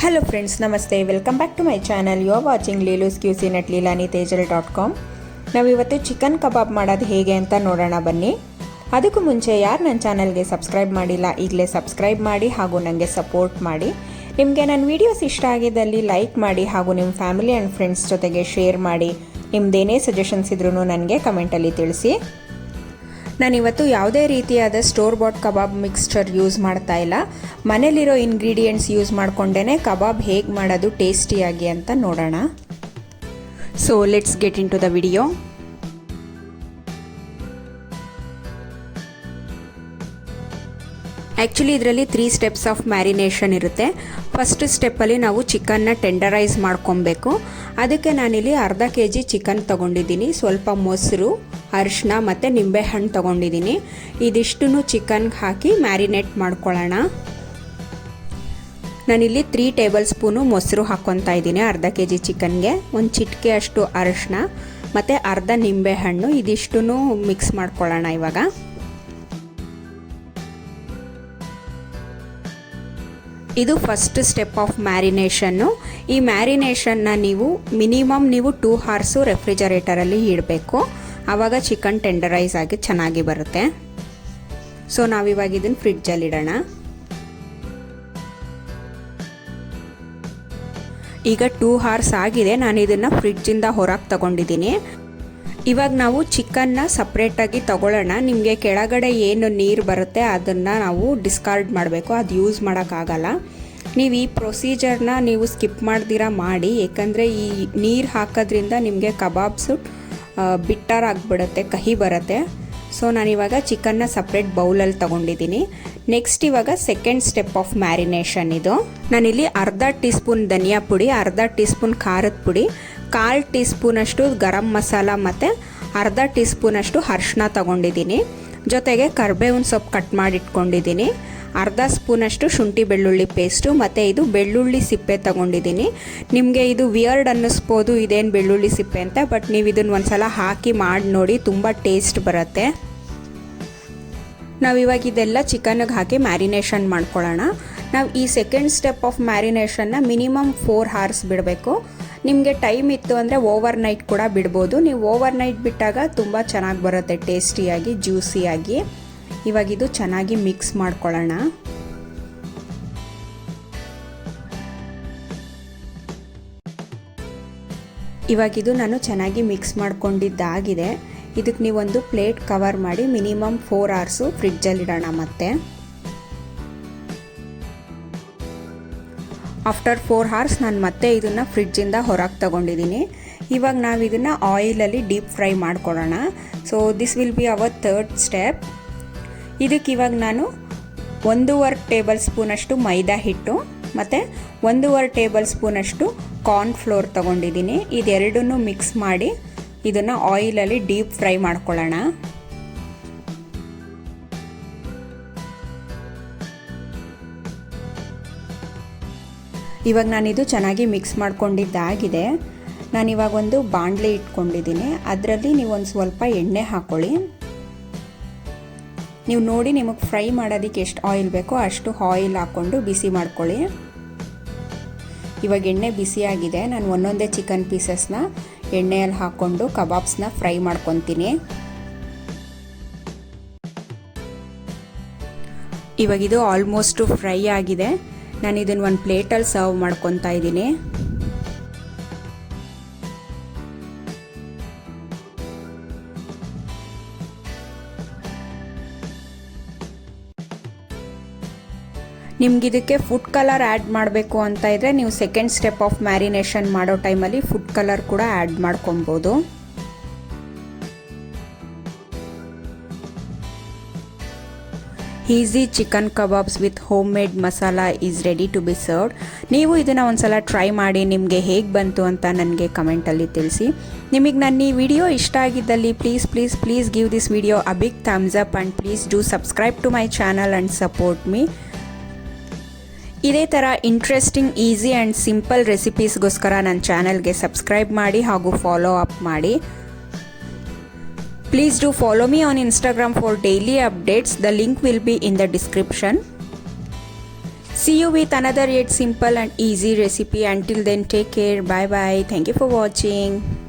Hello friends, Namaste. Welcome back to my channel. You are watching Leelus Cuisine at leelanitejal.com. ನಾವಿವತ್ತು chicken ಕಬಾಬ್ ಮಾಡೋದು ಹೇಗೆ ಅಂತ ನೋಡೋಣ ಬನ್ನಿ. ಅದಕ್ಕೂ ಮುಂಚೆ ಯಾರು ನನ್ನ ಚಾನಲ್ಗೆ ಸಬ್ಸ್ಕ್ರೈಬ್ ಮಾಡಿಲ್ಲ ಈಗಲೇ ಸಬ್ಸ್ಕ್ರೈಬ್ ಮಾಡಿ ಹಾಗೂ ನನಗೆ ಸಪೋರ್ಟ್ ಮಾಡಿ. ನಿಮಗೆ ನನ್ನ ವಿಡಿಯೋಸ್ ಇಷ್ಟ ಆಗಿದ್ದಲ್ಲಿ ಲೈಕ್ ಮಾಡಿ ಹಾಗೂ ನಿಮ್ಮ ಫ್ಯಾಮಿಲಿ ಆ್ಯಂಡ್ ಫ್ರೆಂಡ್ಸ್ ಜೊತೆಗೆ ಶೇರ್ ಮಾಡಿ. ನಿಮ್ಮದೇನೇ ಸಜೆಷನ್ಸ್ ಇದ್ರೂ ನನಗೆ ಕಮೆಂಟಲ್ಲಿ ತಿಳಿಸಿ. ನಾನಿವತ್ತು ಯಾವುದೇ ರೀತಿಯಾದ ಸ್ಟೋರ್ ಬಾಟ್ ಕಬಾಬ್ ಮಿಕ್ಸ್ಚರ್ ಯೂಸ್ ಮಾಡ್ತಾ ಇಲ್ಲ. ಮನೇಲಿರೋ ಇಂಗ್ರೀಡಿಯೆಂಟ್ಸ್ ಯೂಸ್ ಮಾಡಿಕೊಂಡೇ ಕಬಾಬ್ ಹೇಗೆ ಮಾಡೋದು ಟೇಸ್ಟಿಯಾಗಿ ಅಂತ ನೋಡೋಣ. So let's get into the video. Actually ಇದರಲ್ಲಿ 3 ಸ್ಟೆಪ್ಸ್ ಆಫ್ ಮ್ಯಾರಿನೇಷನ್ ಇರುತ್ತೆ. ಫಸ್ಟ್ ಸ್ಟೆಪ್ಪಲ್ಲಿ ನಾವು ಚಿಕನ್ನ ಟೆಂಡರೈಸ್ ಮಾಡ್ಕೊಬೇಕು. ಅದಕ್ಕೆ ನಾನಿಲ್ಲಿ ಅರ್ಧ kg ಚಿಕನ್ ತೊಗೊಂಡಿದ್ದೀನಿ. ಸ್ವಲ್ಪ ಮೊಸರು, ಅರಿಶಿನ ಮತ್ತು ನಿಂಬೆಹಣ್ಣು ತೊಗೊಂಡಿದ್ದೀನಿ. ಇದಿಷ್ಟನ್ನು ಚಿಕನ್ಗೆ ಹಾಕಿ ಮ್ಯಾರಿನೇಟ್ ಮಾಡ್ಕೊಳ್ಳೋಣ. ನಾನಿಲ್ಲಿ 3 ಟೇಬಲ್ ಸ್ಪೂನು ಮೊಸರು ಹಾಕ್ಕೊತಾ ಇದ್ದೀನಿ ಅರ್ಧ kg ಚಿಕನ್ಗೆ. ಒಂದು ಚಿಟಿಕೆ ಅಷ್ಟು ಅರಿಶಿನ ಮತ್ತು ಅರ್ಧ ನಿಂಬೆಹಣ್ಣು ಇದಿಷ್ಟನ್ನು ಮಿಕ್ಸ್ ಮಾಡ್ಕೊಳ್ಳೋಣ ಇವಾಗ. ಇದು ಫಸ್ಟ್ ಸ್ಟೆಪ್ ಆಫ್ ಮ್ಯಾರಿನೇಷನ್ನು. ಈ ಮ್ಯಾರಿನೇಷನ್ನ ನೀವು ಮಿನಿಮಮ್ 2 ಅವರ್ಸು ರೆಫ್ರಿಜರೇಟರಲ್ಲಿ ಇಡಬೇಕು. ಆವಾಗ ಚಿಕನ್ ಟೆಂಡರೈಸ್ ಆಗಿ ಚೆನ್ನಾಗಿ ಬರುತ್ತೆ. ಸೊ ನಾವಿವಾಗ ಇದನ್ನು ಫ್ರಿಡ್ಜಲ್ಲಿ ಇಡೋಣ. ಈಗ 2 ಅವರ್ಸ್ ಆಗಿದೆ. ನಾನು ಇದನ್ನು ಫ್ರಿಡ್ಜಿಂದ ಹೊರಗೆ ತಗೊಂಡಿದ್ದೀನಿ. ಇವಾಗ ನಾವು ಚಿಕನ್ನ ಸಪ್ರೇಟಾಗಿ ತಗೊಳ್ಳೋಣ. ನಿಮಗೆ ಕೆಳಗಡೆ ಏನು ನೀರು ಬರುತ್ತೆ ಅದನ್ನು ನಾವು ಡಿಸ್ಕಾರ್ಡ್ ಮಾಡಬೇಕು. ಅದು ಯೂಸ್ ಮಾಡೋಕ್ಕಾಗಲ್ಲ. ನೀವು ಈ ಪ್ರೊಸೀಜರ್ನ ನೀವು ಸ್ಕಿಪ್ ಮಾಡ್ದಿರ ಮಾಡಿ. ಏಕೆಂದರೆ ಈ ನೀರು ಹಾಕೋದ್ರಿಂದ ನಿಮಗೆ ಕಬಾಬ್ಸು ಬಿಟ್ಟರ್ ಆಗಿಬಿಡುತ್ತೆ, ಕಹಿ ಬರುತ್ತೆ. ಸೊ ನಾನಿವಾಗ ಚಿಕನ್ನ ಸಪ್ರೇಟ್ ಬೌಲಲ್ಲಿ ತೊಗೊಂಡಿದ್ದೀನಿ. ನೆಕ್ಸ್ಟ್ ಇವಾಗ ಸೆಕೆಂಡ್ ಸ್ಟೆಪ್ ಆಫ್ ಮ್ಯಾರಿನೇಷನ್ ಇದು. ನಾನಿಲ್ಲಿ ಅರ್ಧ ಟೀ ಸ್ಪೂನ್ ಧನಿಯಾ ಪುಡಿ, ಅರ್ಧ ಟೀ ಸ್ಪೂನ್ ಖಾರದ ಪುಡಿ, 1/4 ಟೀ ಸ್ಪೂನಷ್ಟು ಗರಂ ಮಸಾಲ ಮತ್ತು ಅರ್ಧ ಟೀ ಸ್ಪೂನಷ್ಟು ಅರಿಶಿನ ತೊಗೊಂಡಿದ್ದೀನಿ. ಜೊತೆಗೆ ಕರಿಬೇವಿನ ಸೊಪ್ಪು ಕಟ್ ಮಾಡಿ ಇಟ್ಕೊಂಡಿದ್ದೀನಿ. ಅರ್ಧ ಸ್ಪೂನಷ್ಟು ಶುಂಠಿ ಬೆಳ್ಳುಳ್ಳಿ ಪೇಸ್ಟು ಮತ್ತು ಇದು ಬೆಳ್ಳುಳ್ಳಿ ಸಿಪ್ಪೆ ತೊಗೊಂಡಿದ್ದೀನಿ. ನಿಮಗೆ ಇದು ವಿಯರ್ಡ್ ಅನ್ನಿಸ್ಬೋದು ಇದೇನು ಬೆಳ್ಳುಳ್ಳಿ ಸಿಪ್ಪೆ ಅಂತ, ಬಟ್ ನೀವು ಇದನ್ನು ಒಂದ್ಸಲ ಹಾಕಿ ಮಾಡಿ ನೋಡಿ, ತುಂಬ ಟೇಸ್ಟ್ ಬರುತ್ತೆ. ನಾವಿವಾಗ ಇದೆಲ್ಲ ಚಿಕನ್ಗೆ ಹಾಕಿ ಮ್ಯಾರಿನೇಷನ್ ಮಾಡ್ಕೊಳ್ಳೋಣ. ನಾವು ಈ ಸೆಕೆಂಡ್ ಸ್ಟೆಪ್ ಆಫ್ ಮ್ಯಾರಿನೇಷನ್ನ ಮಿನಿಮಮ್ 4 ಅವರ್ಸ್ ಬಿಡಬೇಕು. ನಿಮಗೆ ಟೈಮ್ ಇತ್ತು ಅಂದರೆ ಓವರ್ ನೈಟ್ ಕೂಡ ಬಿಡ್ಬೋದು. ನೀವು ಓವರ್ ನೈಟ್ ಬಿಟ್ಟಾಗ ತುಂಬ ಚೆನ್ನಾಗಿ ಬರುತ್ತೆ, ಟೇಸ್ಟಿಯಾಗಿ ಜ್ಯೂಸಿಯಾಗಿ. ಇವಾಗ ಇದು ಚೆನ್ನಾಗಿ ಮಿಕ್ಸ್ ಮಾಡ್ಕೊಳ್ಳೋಣ. ಇವಾಗಿದು ನಾನು ಚೆನ್ನಾಗಿ ಮಿಕ್ಸ್ ಮಾಡ್ಕೊಂಡಿದ್ದಾಗಿದೆ. ಇದಕ್ಕೆ ನೀವೊಂದು ಪ್ಲೇಟ್ ಕವರ್ ಮಾಡಿ ಮಿನಿಮಮ್ 4 ಅವರ್ಸು ಫ್ರಿಡ್ಜಲ್ಲಿಡೋಣ. ಮತ್ತೆ ಆಫ್ಟರ್ 4 ಅವರ್ಸ್ ನಾನು ಮತ್ತೆ ಇದನ್ನು ಫ್ರಿಡ್ಜಿಂದ ಹೊರಗೆ ತೊಗೊಂಡಿದ್ದೀನಿ. ಇವಾಗ ನಾವು ಇದನ್ನು ಆಯಿಲಲ್ಲಿ ಡೀಪ್ ಫ್ರೈ ಮಾಡ್ಕೊಳ್ಳೋಣ. So this will be our third step. ಇದಕ್ಕೆ ಇವಾಗ ನಾನು 1.5 ಟೇಬಲ್ ಸ್ಪೂನಷ್ಟು ಮೈದಾ ಹಿಟ್ಟು ಮತ್ತು 1.5 ಟೇಬಲ್ ಸ್ಪೂನಷ್ಟು ಕಾರ್ನ್ ಫ್ಲೋರ್ ತೊಗೊಂಡಿದ್ದೀನಿ. ಇದೆರಡನ್ನೂ ಮಿಕ್ಸ್ ಮಾಡಿ ಇದನ್ನು ಆಯಿಲಲ್ಲಿ ಡೀಪ್ ಫ್ರೈ ಮಾಡ್ಕೊಳ್ಳೋಣ. ಇವಾಗ ನಾನಿದು ಚೆನ್ನಾಗಿ ಮಿಕ್ಸ್ ಮಾಡ್ಕೊಂಡಿದ್ದಾಗಿದೆ. ನಾನಿವಾಗ ಒಂದು ಬಾಣಲೆ ಇಟ್ಕೊಂಡಿದ್ದೀನಿ. ಅದರಲ್ಲಿ ನೀವು ಒಂದು ಸ್ವಲ್ಪ ಎಣ್ಣೆ ಹಾಕ್ಕೊಳ್ಳಿ. ನೀವು ನೋಡಿ ನಿಮಗೆ ಫ್ರೈ ಮಾಡೋದಕ್ಕೆ ಎಷ್ಟು ಆಯಿಲ್ ಬೇಕೋ ಅಷ್ಟು ಆಯಿಲ್ ಹಾಕ್ಕೊಂಡು ಬಿಸಿ ಮಾಡ್ಕೊಳ್ಳಿ. ಇವಾಗ ಎಣ್ಣೆ ಬಿಸಿಯಾಗಿದೆ. ನಾನು ಒಂದೊಂದೇ ಚಿಕನ್ ಪೀಸಸ್ನ ಎಣ್ಣೆಯಲ್ಲಿ ಹಾಕ್ಕೊಂಡು ಕಬಾಬ್ಸ್ನ ಫ್ರೈ ಮಾಡ್ಕೊತೀನಿ. ಇವಾಗಿದು ಆಲ್ಮೋಸ್ಟು ಫ್ರೈ ಆಗಿದೆ. ನಾನು ಇದನ್ನು ಒಂದು ಪ್ಲೇಟಲ್ಲಿ ಸರ್ವ್ ಮಾಡ್ಕೊತಾ ಇದ್ದೀನಿ. ನಿಮ್ಗಿದಕ್ಕೆ ಫುಡ್ ಕಲರ್ ಆ್ಯಡ್ ಮಾಡಬೇಕು ಅಂತ ಇದ್ದರೆ ನೀವು ಸೆಕೆಂಡ್ ಸ್ಟೆಪ್ ಆಫ್ ಮ್ಯಾರಿನೇಷನ್ ಮಾಡೋ ಟೈಮಲ್ಲಿ ಫುಡ್ ಕಲರ್ ಕೂಡ ಆ್ಯಡ್ ಮಾಡ್ಕೊಬೋದು. Easy chicken kebabs with homemade masala is ready to be served. ನೀವು ಇದನ್ನು ಒಂದ್ಸಲ ಟ್ರೈ ಮಾಡಿ ನಿಮಗೆ ಹೇಗೆ ಬಂತು ಅಂತ ನನಗೆ ಕಮೆಂಟಲ್ಲಿ ತಿಳಿಸಿ. ನಿಮಗೆ ನನ್ನ ಈ ವಿಡಿಯೋ ಇಷ್ಟ ಆಗಿದ್ದಲ್ಲಿ please give this video a big thumbs up and please do subscribe to my channel and support me. ಇದೇ ಥರ ಇಂಟ್ರೆಸ್ಟಿಂಗ್, ಈಸಿ ಆ್ಯಂಡ್ ಸಿಂಪಲ್ ರೆಸಿಪೀಸ್ಗೋಸ್ಕರ ನನ್ನ ಚಾನಲ್ಗೆ ಸಬ್ಸ್ಕ್ರೈಬ್ ಮಾಡಿ ಹಾಗೂ ಫಾಲೋ ಅಪ್ ಮಾಡಿ. Please do follow me on Instagram for daily updates. The link will be in the description. See you with another yet simple and easy recipe. Until then, take care. Bye bye. Thank you for watching.